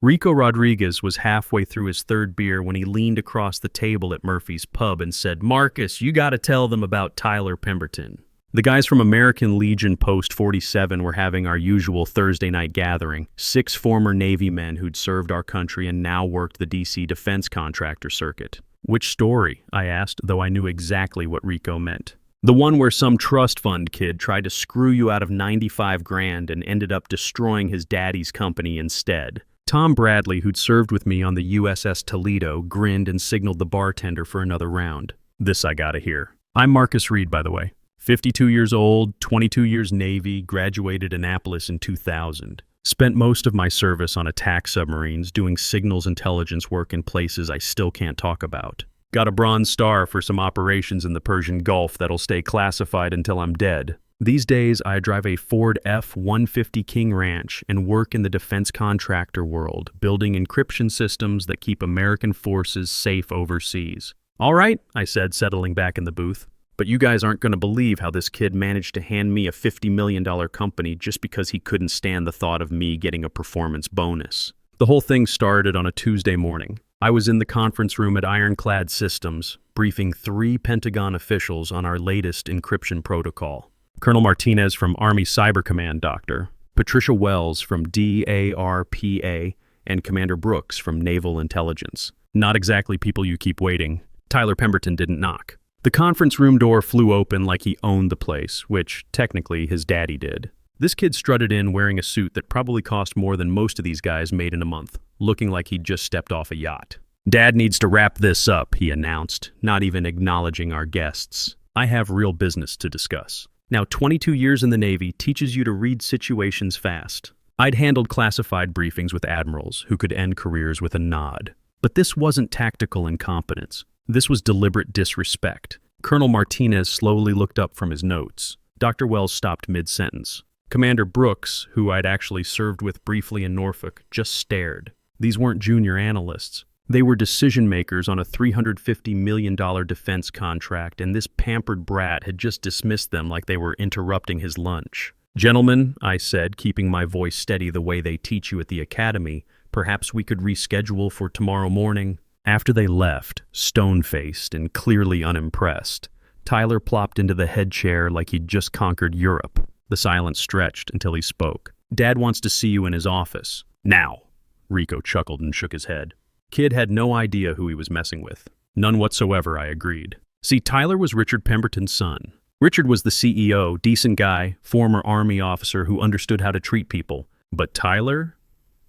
Rico Rodriguez was halfway through his third beer when he leaned across the table at Murphy's Pub and said, "Marcus, you gotta tell them about Tyler Pemberton." The guys from American Legion Post 47 were having our usual Thursday night gathering, 6 former Navy men who'd served our country and now worked the DC defense contractor circuit. "Which story?" I asked, though I knew exactly what Rico meant. "The one where some trust fund kid tried to screw you out of 95 grand and ended up destroying his daddy's company instead." Tom Bradley, who'd served with me on the USS Toledo, grinned and signaled the bartender for another round. "This I gotta hear. I'm Marcus Reed, by the way. 52 years old, 22 years Navy, graduated Annapolis in 2000. Spent most of my service on attack submarines, doing signals intelligence work in places I still can't talk about. Got a Bronze Star for some operations in the Persian Gulf that'll stay classified until I'm dead. These days, I drive a Ford F-150 King Ranch and work in the defense contractor world, building encryption systems that keep American forces safe overseas." "All right," I said, settling back in the booth. "But you guys aren't going to believe how this kid managed to hand me a $50 million company just because he couldn't stand the thought of me getting a performance bonus." The whole thing started on a Tuesday morning. I was in the conference room at Ironclad Systems, briefing 3 Pentagon officials on our latest encryption protocol. Colonel Martinez from Army Cyber Command, Doctor, Patricia Wells from DARPA, and Commander Brooks from Naval Intelligence. Not exactly people you keep waiting. Tyler Pemberton didn't knock. The conference room door flew open like he owned the place, which, technically, his daddy did. This kid strutted in wearing a suit that probably cost more than most of these guys made in a month, looking like he'd just stepped off a yacht. "Dad needs to wrap this up," he announced, not even acknowledging our guests. "I have real business to discuss." Now, 22 years in the Navy teaches you to read situations fast. I'd handled classified briefings with admirals who could end careers with a nod. But this wasn't tactical incompetence. This was deliberate disrespect. Colonel Martinez slowly looked up from his notes. Dr. Wells stopped mid-sentence. Commander Brooks, who I'd actually served with briefly in Norfolk, just stared. These weren't junior analysts. They were decision-makers on a $350 million defense contract, and this pampered brat had just dismissed them like they were interrupting his lunch. "Gentlemen," I said, keeping my voice steady the way they teach you at the academy, "perhaps we could reschedule for tomorrow morning." After they left, stone-faced and clearly unimpressed, Tyler plopped into the head chair like he'd just conquered Europe. The silence stretched until he spoke. "Dad wants to see you in his office. Now." Rico chuckled and shook his head. Kid had no idea who he was messing with. "None whatsoever," I agreed. See, Tyler was Richard Pemberton's son. Richard was the CEO, decent guy, former Army officer who understood how to treat people. But Tyler?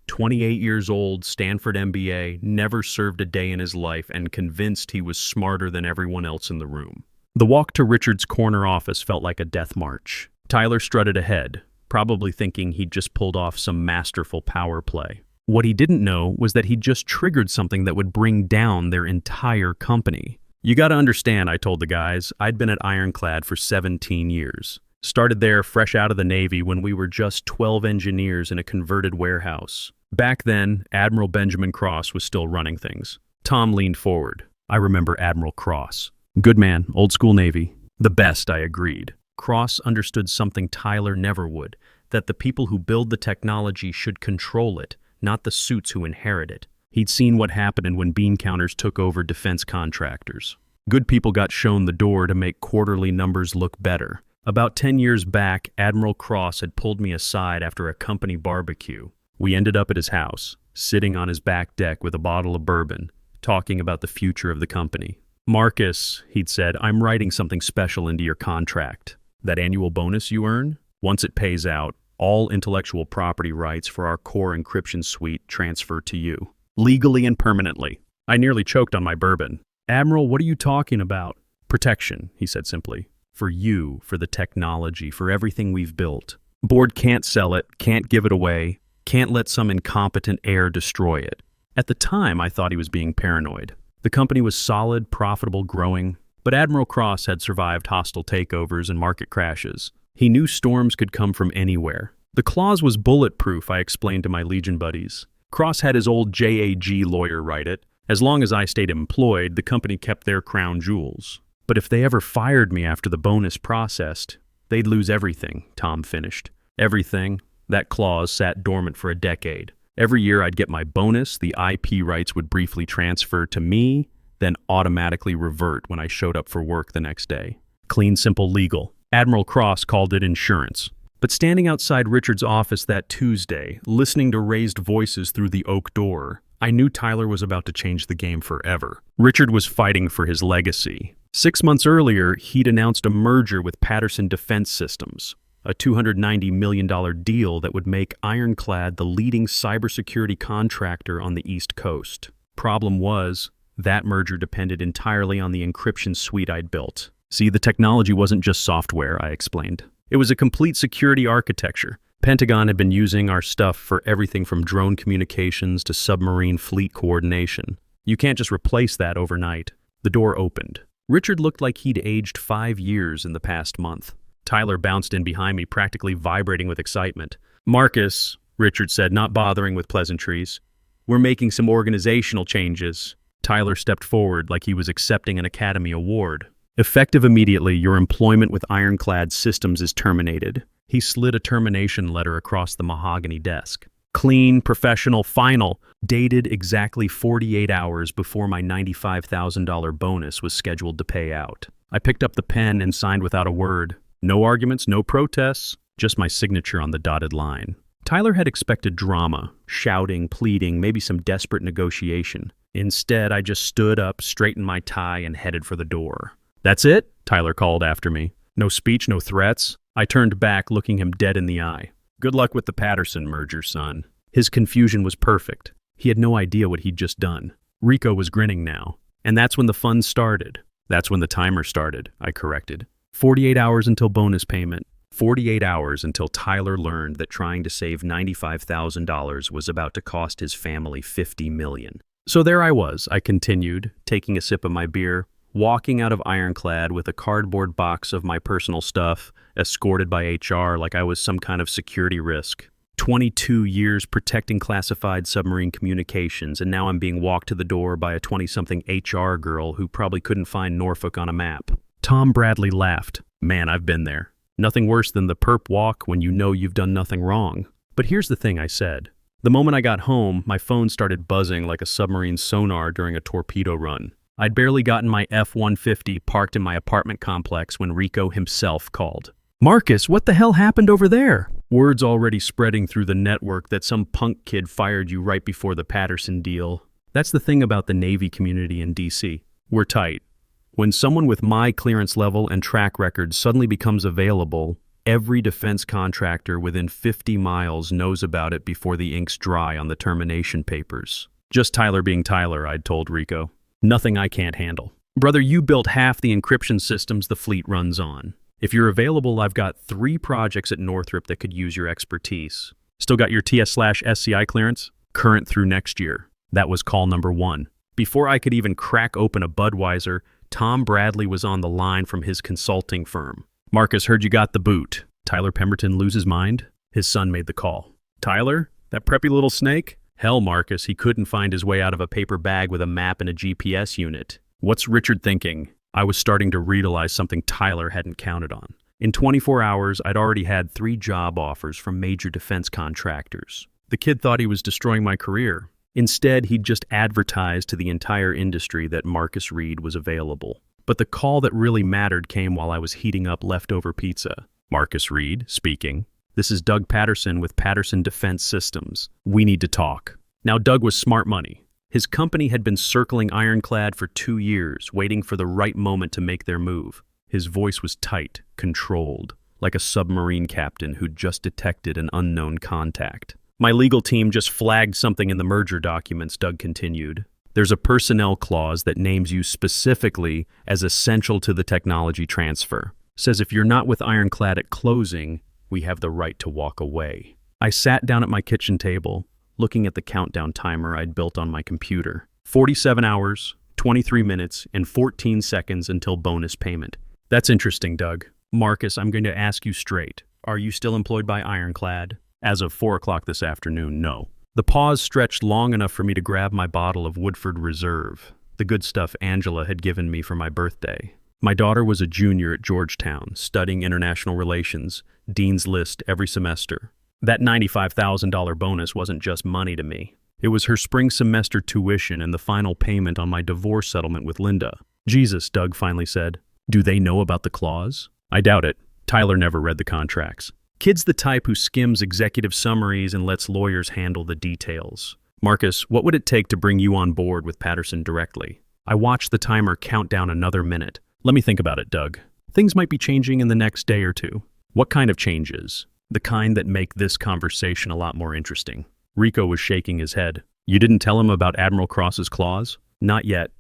28 years old, Stanford MBA, never served a day in his life, and convinced he was smarter than everyone else in the room. The walk to Richard's corner office felt like a death march. Tyler strutted ahead, probably thinking he'd just pulled off some masterful power play. What he didn't know was that he'd just triggered something that would bring down their entire company. "You gotta understand," I told the guys, I'd been at Ironclad for 17 years. Started there fresh out of the Navy when we were just 12 engineers in a converted warehouse. Back then, Admiral Benjamin Cross was still running things. Tom leaned forward. "I remember Admiral Cross. Good man, old school Navy." "The best," I agreed. Cross understood something Tyler never would, that the people who build the technology should control it, not the suits who inherit it. He'd seen what happened when bean counters took over defense contractors. Good people got shown the door to make quarterly numbers look better. About 10 years back, Admiral Cross had pulled me aside after a company barbecue. We ended up at his house, sitting on his back deck with a bottle of bourbon, talking about the future of the company. "Marcus," he'd said, "I'm writing something special into your contract. That annual bonus you earn, once it pays out, all intellectual property rights for our core encryption suite transfer to you. Legally and permanently." I nearly choked on my bourbon. "Admiral, what are you talking about?" "Protection," he said simply. "For you, for the technology, for everything we've built. Board can't sell it, can't give it away, can't let some incompetent heir destroy it." At the time, I thought he was being paranoid. The company was solid, profitable, growing, but Admiral Cross had survived hostile takeovers and market crashes. He knew storms could come from anywhere. The clause was bulletproof, I explained to my Legion buddies. Cross had his old JAG lawyer write it. As long as I stayed employed, the company kept their crown jewels. But if they ever fired me after the bonus processed, they'd lose everything, Tom finished. Everything. That clause sat dormant for a decade. Every year I'd get my bonus, the IP rights would briefly transfer to me, then automatically revert when I showed up for work the next day. Clean, simple, legal. Admiral Cross called it insurance. But standing outside Richard's office that Tuesday, listening to raised voices through the oak door, I knew Tyler was about to change the game forever. Richard was fighting for his legacy. 6 months earlier, he'd announced a merger with Patterson Defense Systems, a $290 million deal that would make Ironclad the leading cybersecurity contractor on the East Coast. Problem was, that merger depended entirely on the encryption suite I'd built. See, the technology wasn't just software, I explained. It was a complete security architecture. Pentagon had been using our stuff for everything from drone communications to submarine fleet coordination. You can't just replace that overnight. The door opened. Richard looked like he'd aged 5 years in the past month. Tyler bounced in behind me, practically vibrating with excitement. "Marcus," Richard said, not bothering with pleasantries, "we're making some organizational changes." Tyler stepped forward like he was accepting an Academy Award. "Effective immediately, your employment with Ironclad Systems is terminated." He slid a termination letter across the mahogany desk. Clean, professional, final, dated exactly 48 hours before my $95,000 bonus was scheduled to pay out. I picked up the pen and signed without a word. No arguments, no protests, just my signature on the dotted line. Tyler had expected drama, shouting, pleading, maybe some desperate negotiation. Instead, I just stood up, straightened my tie, and headed for the door. "That's it?" Tyler called after me. No speech, no threats. I turned back, looking him dead in the eye. "Good luck with the Patterson merger, son." His confusion was perfect. He had no idea what he'd just done. Rico was grinning now. "And that's when the fun started." "That's when the timer started," I corrected. 48 hours until bonus payment. 48 hours until Tyler learned that trying to save $95,000 was about to cost his family $50 million. So there I was, I continued, taking a sip of my beer, walking out of Ironclad with a cardboard box of my personal stuff, escorted by HR like I was some kind of security risk. 22 years protecting classified submarine communications, and now I'm being walked to the door by a 20-something HR girl who probably couldn't find Norfolk on a map. Tom Bradley laughed. "Man, I've been there. Nothing worse than the perp walk when you know you've done nothing wrong." "But here's the thing," I said. The moment I got home, my phone started buzzing like a submarine sonar during a torpedo run. I'd barely gotten my F-150 parked in my apartment complex when Rico himself called. "Marcus, what the hell happened over there?" Word's already spreading through the network that some punk kid fired you right before the Patterson deal. That's the thing about the Navy community in D.C. We're tight. When someone with my clearance level and track record suddenly becomes available, every defense contractor within 50 miles knows about it before the ink's dry on the termination papers. "Just Tyler being Tyler," I'd told Rico. "Nothing I can't handle. Brother, you built half the encryption systems the fleet runs on. If you're available, I've got 3 projects at Northrop that could use your expertise. Still got your TS/SCI clearance? Current through next year." That was call number 1. Before I could even crack open a Budweiser, Tom Bradley was on the line from his consulting firm. "Marcus, heard you got the boot. Tyler Pemberton lose his mind?" His son made the call. "Tyler? That preppy little snake?" "Hell, Marcus, he couldn't find his way out of a paper bag with a map and a GPS unit." "What's Richard thinking?" I was starting to realize something Tyler hadn't counted on. In 24 hours, I'd already had 3 job offers from major defense contractors. The kid thought he was destroying my career. Instead, he'd just advertised to the entire industry that Marcus Reed was available. But the call that really mattered came while I was heating up leftover pizza. "Marcus Reed, speaking. This is Doug Patterson with Patterson Defense Systems. We need to talk." Now, Doug was smart money. His company had been circling Ironclad for 2 years, waiting for the right moment to make their move. His voice was tight, controlled, like a submarine captain who'd just detected an unknown contact. "My legal team just flagged something in the merger documents," Doug continued. "There's a personnel clause that names you specifically as essential to the technology transfer. Says if you're not with Ironclad at closing, we have the right to walk away." I sat down at my kitchen table, looking at the countdown timer I'd built on my computer. 47 hours, 23 minutes, and 14 seconds until bonus payment. "That's interesting, Doug. Marcus, I'm going to ask you straight. Are you still employed by Ironclad?" "As of 4 o'clock this afternoon, no." The pause stretched long enough for me to grab my bottle of Woodford Reserve, the good stuff Angela had given me for my birthday. My daughter was a junior at Georgetown, studying international relations, Dean's List every semester. That $95,000 bonus wasn't just money to me. It was her spring semester tuition and the final payment on my divorce settlement with Linda. Jesus, Doug finally said. Do they know about the clause? I doubt it. Tyler never read the contracts. Kid's the type who skims executive summaries and lets lawyers handle the details. Marcus, what would it take to bring you on board with Patterson directly? I watched the timer count down another minute. Let me think about it, Doug. Things might be changing in the next day or two. What kind of changes? The kind that make this conversation a lot more interesting. Rico was shaking his head. You didn't tell him about Admiral Cross's clause? Not yet.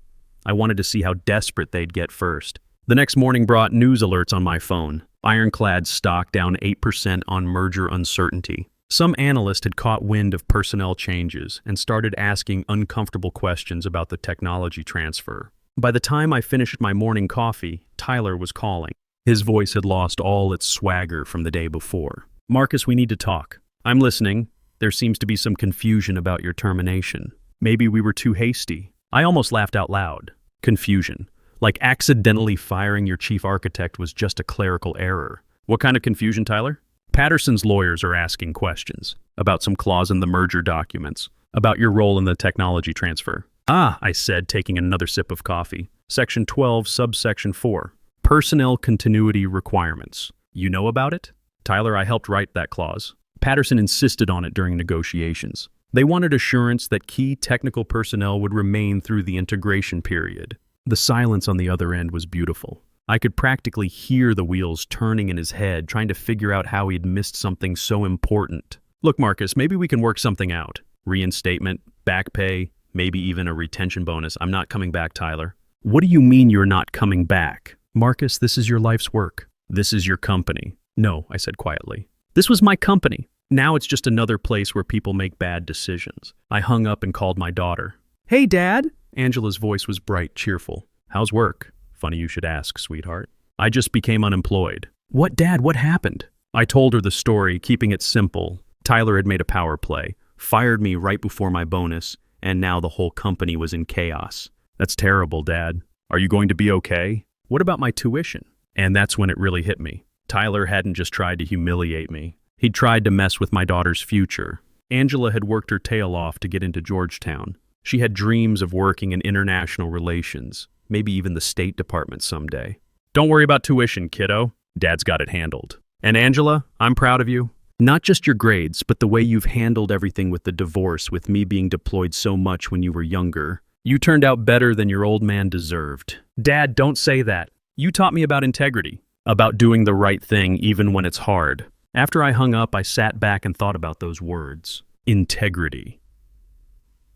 I wanted to see how desperate they'd get first. The next morning brought news alerts on my phone. Ironclad stock down 8% on merger uncertainty. Some analyst had caught wind of personnel changes and started asking uncomfortable questions about the technology transfer. By the time I finished my morning coffee, Tyler was calling. His voice had lost all its swagger from the day before. Marcus, we need to talk. I'm listening. There seems to be some confusion about your termination. Maybe we were too hasty. I almost laughed out loud. Confusion. Like accidentally firing your chief architect was just a clerical error. What kind of confusion, Tyler? Patterson's lawyers are asking questions about some clause in the merger documents, about your role in the technology transfer. Ah, I said, taking another sip of coffee. Section 12, subsection 4. Personnel continuity requirements. You know about it? Tyler, I helped write that clause. Patterson insisted on it during negotiations. They wanted assurance that key technical personnel would remain through the integration period. The silence on the other end was beautiful. I could practically hear the wheels turning in his head, trying to figure out how he'd missed something so important. Look, Marcus, maybe we can work something out. Reinstatement, back pay, maybe even a retention bonus. I'm not coming back, Tyler. What do you mean you're not coming back? Marcus, this is your life's work. This is your company. No, I said quietly. This was my company. Now it's just another place where people make bad decisions. I hung up and called my daughter. Hey, Dad. Angela's voice was bright, cheerful. How's work? Funny you should ask, sweetheart. I just became unemployed. What, Dad? What happened? I told her the story, keeping it simple. Tyler had made a power play, fired me right before my bonus, and now the whole company was in chaos. That's terrible, Dad. Are you going to be okay? What about my tuition? And that's when it really hit me. Tyler hadn't just tried to humiliate me. He'd tried to mess with my daughter's future. Angela had worked her tail off to get into Georgetown. She had dreams of working in international relations, maybe even the State Department someday. Don't worry about tuition, kiddo. Dad's got it handled. And Angela, I'm proud of you. Not just your grades, but the way you've handled everything with the divorce, with me being deployed so much when you were younger. You turned out better than your old man deserved. Dad, don't say that. You taught me about integrity, about doing the right thing even when it's hard. After I hung up, I sat back and thought about those words. Integrity.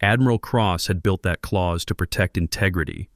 Admiral Cross had built that clause to protect integrity.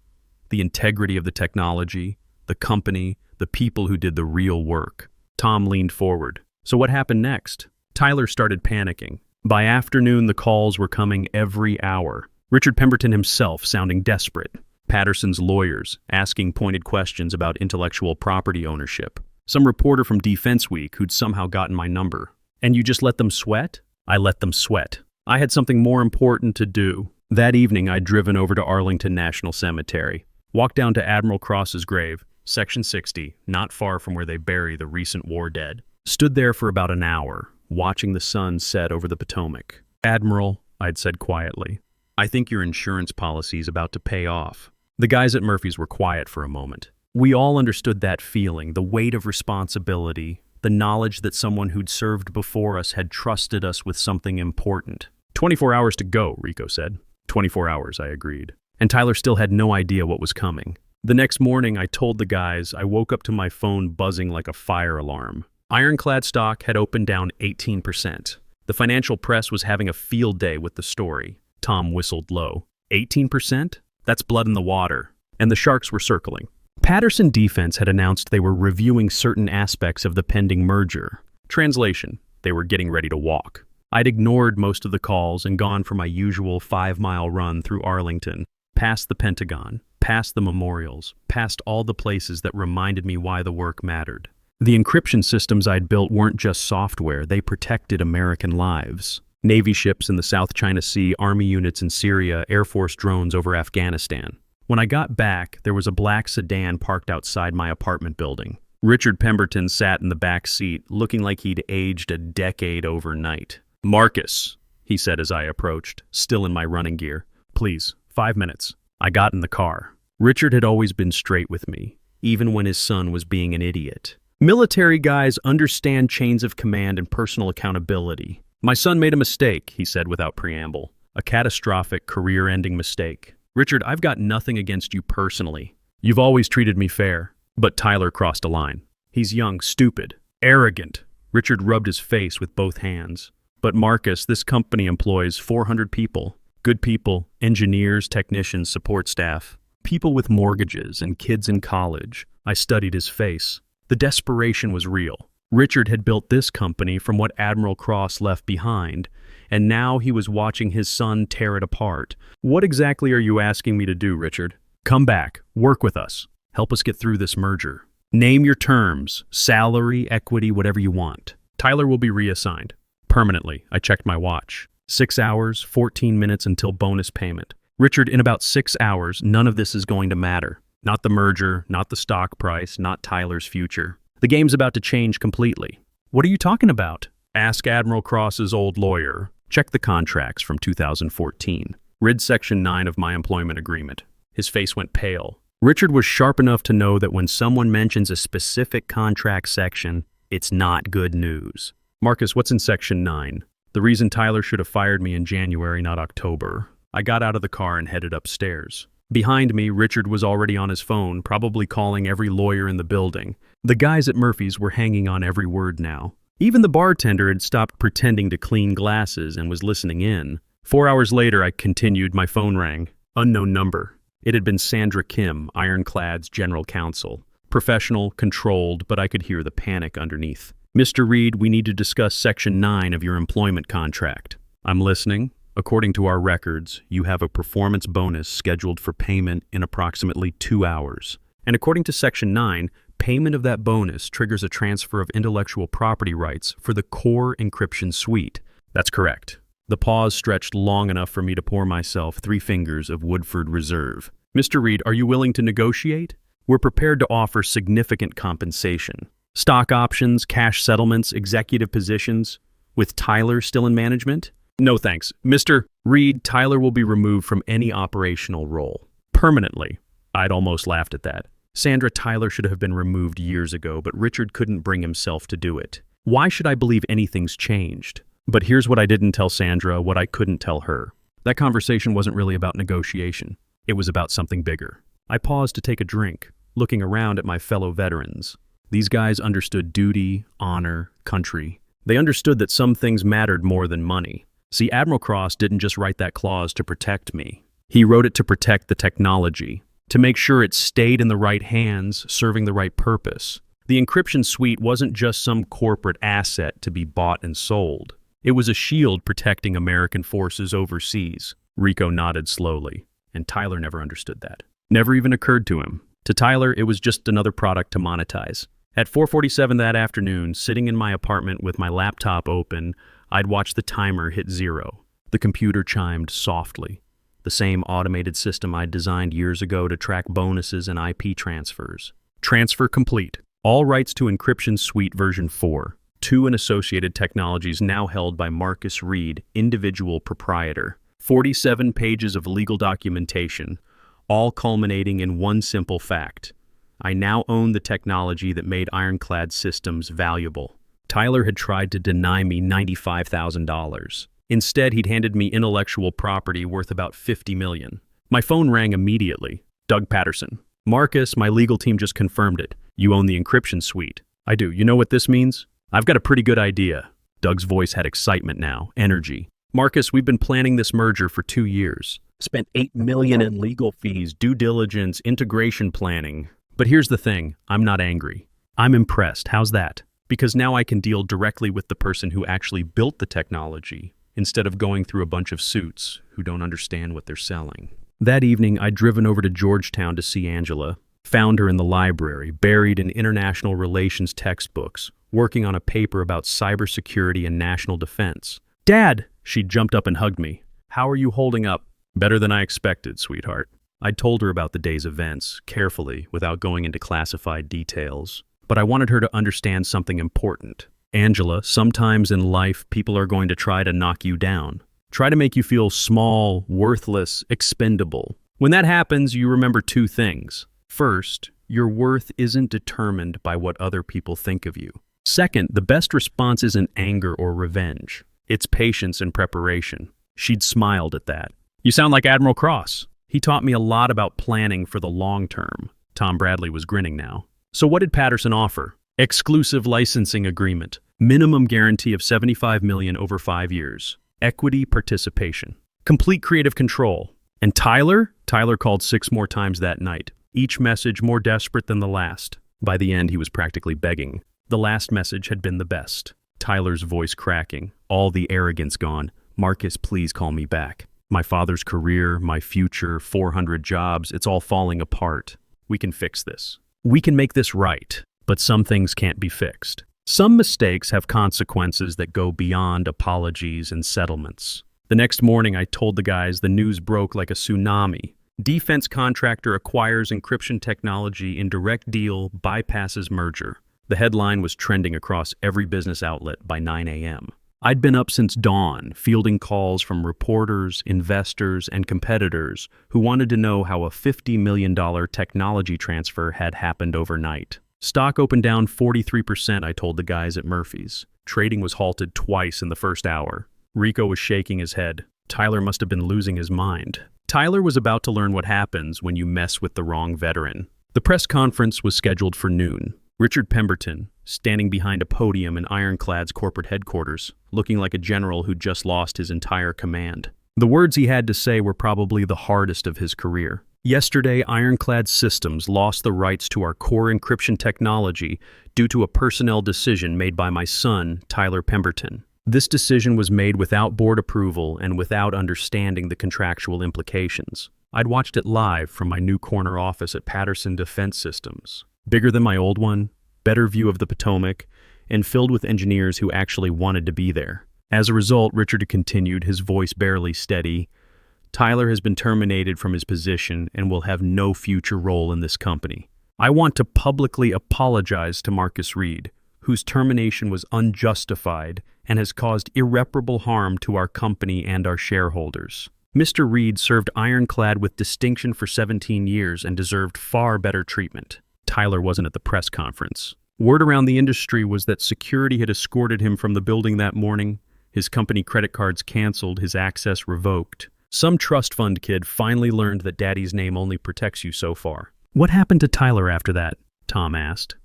The integrity of the technology, the company, the people who did the real work. Tom leaned forward. So what happened next? Tyler started panicking. By afternoon, the calls were coming every hour. Richard Pemberton himself sounding desperate. Patterson's lawyers asking pointed questions about intellectual property ownership. Some reporter from Defense Week who'd somehow gotten my number. And you just let them sweat? I let them sweat. I had something more important to do. That evening, I'd driven over to Arlington National Cemetery. Walked down to Admiral Cross's grave, Section 60, not far from where they bury the recent war dead. Stood there for about an hour, watching the sun set over the Potomac. Admiral, I'd said quietly, I think your insurance policy's about to pay off. The guys at Murphy's were quiet for a moment. We all understood that feeling, the weight of responsibility, the knowledge that someone who'd served before us had trusted us with something important. 24 hours to go, Rico said. 24 hours, I agreed. And Tyler still had no idea what was coming. The next morning, I told the guys I woke up to my phone buzzing like a fire alarm. Ironclad stock had opened down 18%. The financial press was having a field day with the story. Tom whistled low. 18%? That's blood in the water. And the sharks were circling. Patterson Defense had announced they were reviewing certain aspects of the pending merger. Translation, they were getting ready to walk. I'd ignored most of the calls and gone for my usual 5-mile run through Arlington, past the Pentagon, past the memorials, past all the places that reminded me why the work mattered. The encryption systems I'd built weren't just software, they protected American lives. Navy ships in the South China Sea, Army units in Syria, Air Force drones over Afghanistan. When I got back, there was a black sedan parked outside my apartment building. Richard Pemberton sat in the back seat, looking like he'd aged a decade overnight. "Marcus," he said as I approached, still in my running gear. "Please, 5 minutes." I got in the car. Richard had always been straight with me, even when his son was being an idiot. Military guys understand chains of command and personal accountability. "My son made a mistake," he said without preamble. "A catastrophic, career-ending mistake. Richard, I've got nothing against you personally. You've always treated me fair." But Tyler crossed a line. "He's young, stupid, arrogant." Richard rubbed his face with both hands. "But Marcus, this company employs 400 people. Good people, engineers, technicians, support staff. People with mortgages and kids in college." I studied his face. The desperation was real. Richard had built this company from what Admiral Cross left behind, and now he was watching his son tear it apart. "What exactly are you asking me to do, Richard?" "Come back, work with us. Help us get through this merger. Name your terms, salary, equity, whatever you want. Tyler will be reassigned. Permanently." I checked my watch. 6 hours, 14 minutes until bonus payment. "Richard, in about 6 hours, none of this is going to matter. Not the merger, not the stock price, not Tyler's future. The game's about to change completely." "What are you talking about?" "Ask Admiral Cross's old lawyer. Check the contracts from 2014. Read Section 9 of my employment agreement." His face went pale. Richard was sharp enough to know that when someone mentions a specific contract section, it's not good news. "Marcus, what's in Section 9? The reason Tyler should have fired me in January, not October." I got out of the car and headed upstairs. Behind me, Richard was already on his phone, probably calling every lawyer in the building. The guys at Murphy's were hanging on every word now. Even the bartender had stopped pretending to clean glasses and was listening in. 4 hours later, I continued. My phone rang. Unknown number. It had been Sandra Kim, Ironclad's general counsel. Professional, controlled, but I could hear the panic underneath. "Mr. Reed, we need to discuss Section 9 of your employment contract." "I'm listening." "According to our records, you have a performance bonus scheduled for payment in approximately 2 hours. And according to Section 9, payment of that bonus triggers a transfer of intellectual property rights for the core encryption suite." "That's correct." The pause stretched long enough for me to pour myself 3 fingers of Woodford Reserve. "Mr. Reed, are you willing to negotiate? We're prepared to offer significant compensation. Stock options, cash settlements, executive positions. With Tyler still in management?" "No thanks. Mr. Reed, Tyler will be removed from any operational role. Permanently." I'd almost laughed at that. Sandra, Tyler should have been removed years ago, but Richard couldn't bring himself to do it. Why should I believe anything's changed? But here's what I didn't tell Sandra, what I couldn't tell her. That conversation wasn't really about negotiation. It was about something bigger. I paused to take a drink, looking around at my fellow veterans. These guys understood duty, honor, country. They understood that some things mattered more than money. See, Admiral Cross didn't just write that clause to protect me. He wrote it to protect the technology, to make sure it stayed in the right hands, serving the right purpose. The encryption suite wasn't just some corporate asset to be bought and sold. It was a shield protecting American forces overseas. Rico nodded slowly, and Tyler never understood that. Never even occurred to him. To Tyler, it was just another product to monetize. At 4:47 that afternoon, sitting in my apartment with my laptop open, I'd watch the timer hit 0. The computer chimed softly. The same automated system I'd designed years ago to track bonuses and IP transfers. Transfer complete. All rights to Encryption Suite version 4. 2 and associated technologies now held by Marcus Reed, individual proprietor. 47 pages of legal documentation, all culminating in one simple fact. I now own the technology that made Ironclad systems valuable. Tyler had tried to deny me $95,000. Instead, he'd handed me intellectual property worth about $50 million. My phone rang immediately. Doug Patterson. "Marcus, my legal team just confirmed it. You own the encryption suite." "I do. You know what this means?" "I've got a pretty good idea." Doug's voice had excitement now, energy. "Marcus, we've been planning this merger for 2 years. Spent $8 million in legal fees, due diligence, integration planning. But here's the thing, I'm not angry. I'm impressed. How's that? Because now I can deal directly with the person who actually built the technology, instead of going through a bunch of suits who don't understand what they're selling." That evening, I'd driven over to Georgetown to see Angela. Found her in the library, buried in international relations textbooks, working on a paper about cybersecurity and national defense. "Dad!" She jumped up and hugged me. "How are you holding up?" "Better than I expected, sweetheart." I'd told her about the day's events, carefully, without going into classified details. but I wanted her to understand something important. Angela, sometimes in life, people are going to try to knock you down. Try to make you feel small, worthless, expendable. When that happens, you remember two things. First, your worth isn't determined by what other people think of you. Second, the best response isn't anger or revenge. It's patience and preparation. She'd smiled at that. You sound like Admiral Cross. He taught me a lot about planning for the long term. Tom Bradley was grinning now. So what did Patterson offer? Exclusive licensing agreement. Minimum guarantee of $75 million over 5 years. Equity participation. Complete creative control. And Tyler? Tyler called 6 more times that night. Each message more desperate than the last. By the end, he was practically begging. The last message had been the best. Tyler's voice cracking. All the arrogance gone. Marcus, please call me back. My father's career, my future, 400 jobs, it's all falling apart. We can fix this. We can make this right. But some things can't be fixed. Some mistakes have consequences that go beyond apologies and settlements. The next morning, I told the guys the news broke like a tsunami. Defense contractor acquires encryption technology in direct deal, bypasses merger. The headline was trending across every business outlet by 9 a.m. I'd been up since dawn, fielding calls from reporters, investors, and competitors who wanted to know how a $50 million technology transfer had happened overnight. Stock opened down 43%, I told the guys at Murphy's. Trading was halted twice in the first hour. Rico was shaking his head. Tyler must have been losing his mind. Tyler was about to learn what happens when you mess with the wrong veteran. The press conference was scheduled for noon. Richard Pemberton, standing behind a podium in Ironclad's corporate headquarters, looking like a general who'd just lost his entire command. The words he had to say were probably the hardest of his career. Yesterday, Ironclad Systems lost the rights to our core encryption technology due to a personnel decision made by my son, Tyler Pemberton. This decision was made without board approval and without understanding the contractual implications. I'd watched it live from my new corner office at Patterson Defense Systems. Bigger than my old one, better view of the Potomac, and filled with engineers who actually wanted to be there. As a result, Richard continued, his voice barely steady, Tyler has been terminated from his position and will have no future role in this company. I want to publicly apologize to Marcus Reed, whose termination was unjustified and has caused irreparable harm to our company and our shareholders. Mr. Reed served Ironclad with distinction for 17 years and deserved far better treatment. Tyler wasn't at the press conference. Word around the industry was that security had escorted him from the building that morning, his company credit cards canceled, his access revoked. Some trust fund kid finally learned that daddy's name only protects you so far. What happened to Tyler after that? Tom asked.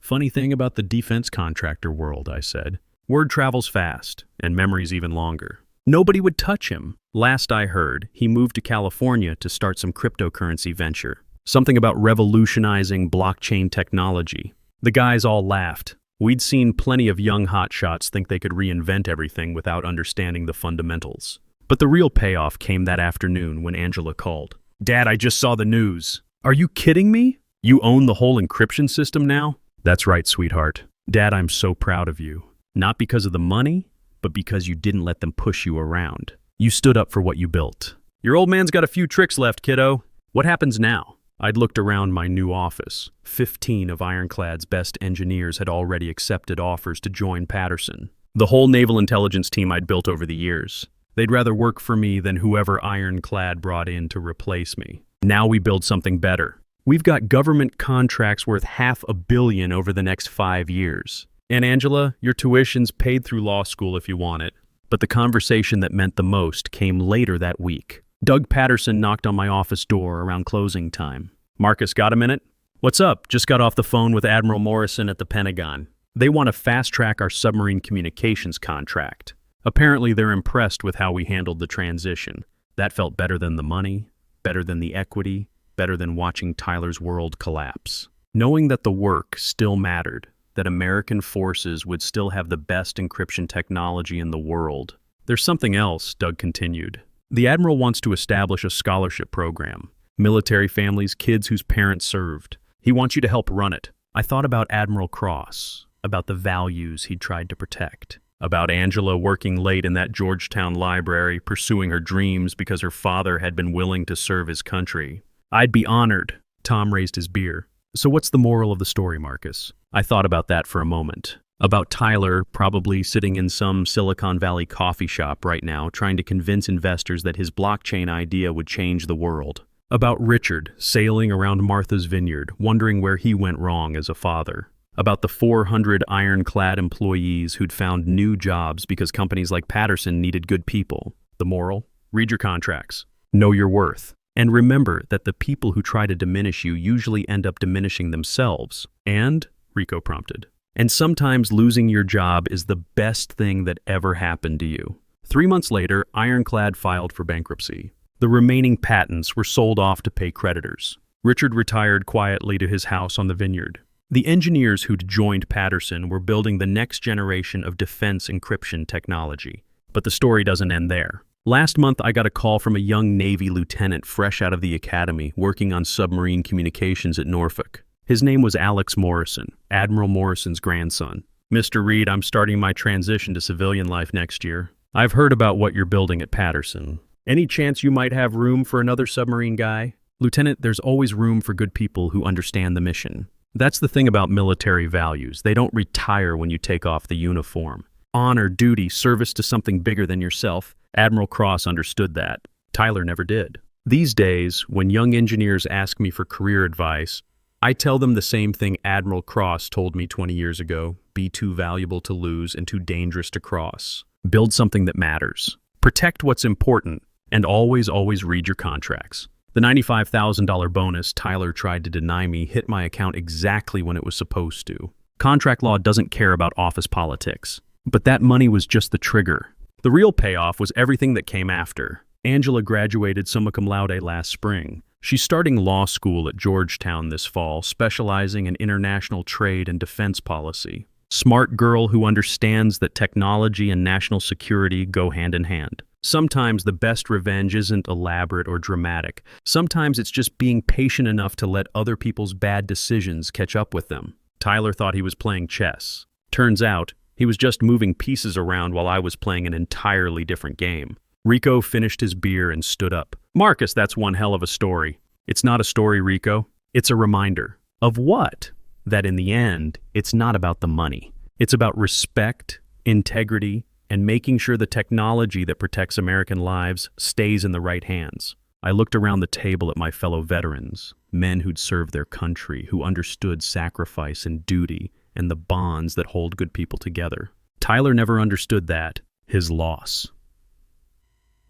Funny thing about the defense contractor world, I said. Word travels fast, and memories even longer. Nobody would touch him. Last I heard, he moved to California to start some cryptocurrency venture. Something about revolutionizing blockchain technology. The guys all laughed. We'd seen plenty of young hotshots think they could reinvent everything without understanding the fundamentals. But the real payoff came that afternoon when Angela called. Dad, I just saw the news. Are you kidding me? You own the whole encryption system now? That's right, sweetheart. Dad, I'm so proud of you. Not because of the money, but because you didn't let them push you around. You stood up for what you built. Your old man's got a few tricks left, kiddo. What happens now? I'd looked around my new office. 15 of Ironclad's best engineers had already accepted offers to join Patterson. The whole naval intelligence team I'd built over the years. They'd rather work for me than whoever Ironclad brought in to replace me. Now we build something better. We've got government contracts worth $500 million over the next 5 years. And Angela, your tuition's paid through law school if you want it. But the conversation that meant the most came later that week. Doug Patterson knocked on my office door around closing time. Marcus, got a minute? What's up? Just got off the phone with Admiral Morrison at the Pentagon. They want to fast-track our submarine communications contract. Apparently, they're impressed with how we handled the transition. That felt better than the money, better than the equity, better than watching Tyler's world collapse. Knowing that the work still mattered, that American forces would still have the best encryption technology in the world. There's something else, Doug continued. The Admiral wants to establish a scholarship program. Military families, kids whose parents served. He wants you to help run it. I thought about Admiral Cross, about the values he'd tried to protect. About Angela working late in that Georgetown library, pursuing her dreams because her father had been willing to serve his country. I'd be honored. Tom raised his beer. So what's the moral of the story, Marcus? I thought about that for a moment. About Tyler probably sitting in some Silicon Valley coffee shop right now trying to convince investors that his blockchain idea would change the world. About Richard sailing around Martha's Vineyard, wondering where he went wrong as a father. About the 400 Ironclad employees who'd found new jobs because companies like Patterson needed good people. The moral? Read your contracts. Know your worth. And remember that the people who try to diminish you usually end up diminishing themselves. And, Rico prompted, and sometimes losing your job is the best thing that ever happened to you. 3 months later, Ironclad filed for bankruptcy. The remaining patents were sold off to pay creditors. Richard retired quietly to his house on the vineyard. The engineers who'd joined Patterson were building the next generation of defense encryption technology. But the story doesn't end there. Last month, I got a call from a young Navy lieutenant fresh out of the academy working on submarine communications at Norfolk. His name was Alex Morrison, Admiral Morrison's grandson. Mr. Reed, I'm starting my transition to civilian life next year. I've heard about what you're building at Patterson. Any chance you might have room for another submarine guy? Lieutenant, there's always room for good people who understand the mission. That's the thing about military values. They don't retire when you take off the uniform. Honor, duty, service to something bigger than yourself. Admiral Cross understood that. Tyler never did. These days, when young engineers ask me for career advice, I tell them the same thing Admiral Cross told me 20 years ago: be too valuable to lose and too dangerous to cross. Build something that matters. Protect what's important, and always read your contracts. The $95,000 bonus Tyler tried to deny me hit my account exactly when it was supposed to. Contract law doesn't care about office politics. But that money was just the trigger. The real payoff was everything that came after. Angela graduated summa cum laude last spring. She's starting law school at Georgetown this fall, specializing in international trade and defense policy. Smart girl who understands that technology and national security go hand in hand. Sometimes the best revenge isn't elaborate or dramatic. Sometimes it's just being patient enough to let other people's bad decisions catch up with them. Tyler thought he was playing chess. Turns out, he was just moving pieces around while I was playing an entirely different game. Rico finished his beer and stood up. Marcus, that's one hell of a story. It's not a story, Rico. It's a reminder. Of what? That in the end, it's not about the money. It's about respect, integrity, and making sure the technology that protects American lives stays in the right hands. I looked around the table at my fellow veterans, men who'd served their country, who understood sacrifice and duty, and the bonds that hold good people together. Tyler never understood that, his loss.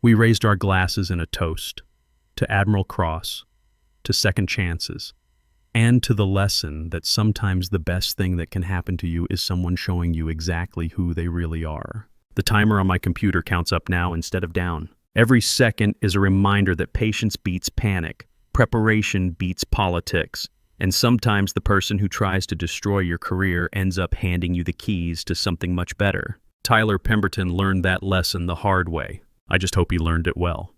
We raised our glasses in a toast to Admiral Cross, to second chances, and to the lesson that sometimes the best thing that can happen to you is someone showing you exactly who they really are. The timer on my computer counts up now instead of down. Every second is a reminder that patience beats panic, preparation beats politics, and sometimes the person who tries to destroy your career ends up handing you the keys to something much better. Tyler Pemberton learned that lesson the hard way. I just hope he learned it well.